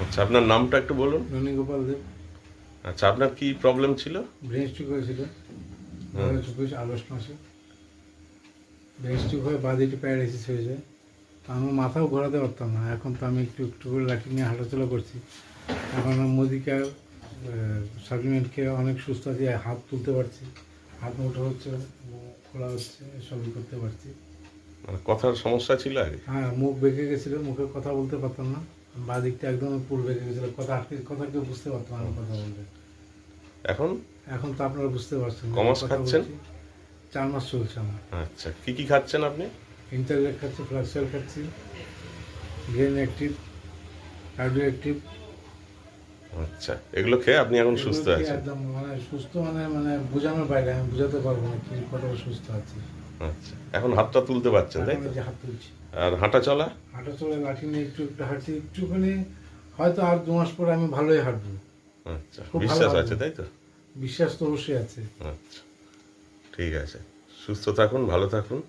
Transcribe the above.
আচ্ছা, আপনার নামটা একটু বলুন। ননীগোপাল দেব। আচ্ছা, আপনার কি প্রবলেম ছিল? ব্রেন স্ট্রোক হয়েছিল হুম। 2024 আগস্ট মাসে। ব্রেন স্ট্রোক হয়ে বাঁ দিকে প্যারালাইসিস হয়ে যায়। তো আমার মাথাও ঘোরাতে পারতাম না। এখন তো আমি একটু একটু করে লাঠি নিয়ে হাঁটাচলা করছি। এখন মোদিকার সাপ্লিমেন্ট খেয়ে অনেক সুস্থ আছি, হাত তুলতে পারছি, হাত মোটা হচ্ছে, খোলা হচ্ছে, সবই করতে পারছি। মানে কথার সমস্যা ছিল আগে? হ্যাঁ, মুখ বেঁকে গেছিলো, মুখে কথা বলতে পারতাম না। বাঁ দিকটা একদম পুরো বেঁকে গেছিলো, কথা কেউ বুঝতে পারতাম না আমি কথা বলতে। এখন এখন তো আপনারা বুঝতে পারছেন যে কমাস কথা খাচ্ছেন? বলছি। 4 মাস চলছে আমার। আচ্ছা, কি কি খাচ্ছেন আপনি? ইন্টারলেট খাচ্ছি, ফ্লাক্সেল খাচ্ছি, ব্রেন অ্যাক্টিভ, কার্ডিও অ্যাক্টিভ। আচ্ছা, এগুলো খেয়ে আপনি এখন সুস্থ এগুলো কি আছেন? একদম মানে সুস্থ, মানে মানে বোঝানোর বাইরে, আমি বোঝাতে পারবো না কি কতটা সুস্থ আছি। আচ্ছা, এখন হাতটা তুলতে পারছেন, তাই এখন তো? এই যে হাত তুলছি, আর হাঁটা চলা? হাঁটা চলে লাঠি নিয়ে একটু একটু হাঁটছি, একটুখানি। হয়তো আর 2 মাস পরে আমি ভালোই হাঁটবো। আচ্ছা, খুব ভালো বিশ্বাস হাঁটবো। আছে, তাই তো? বিশ্বাস তো অবশ্যই আছে। আচ্ছা, ঠিক আছে। সুস্থ থাকুন, ভালো থাকুন।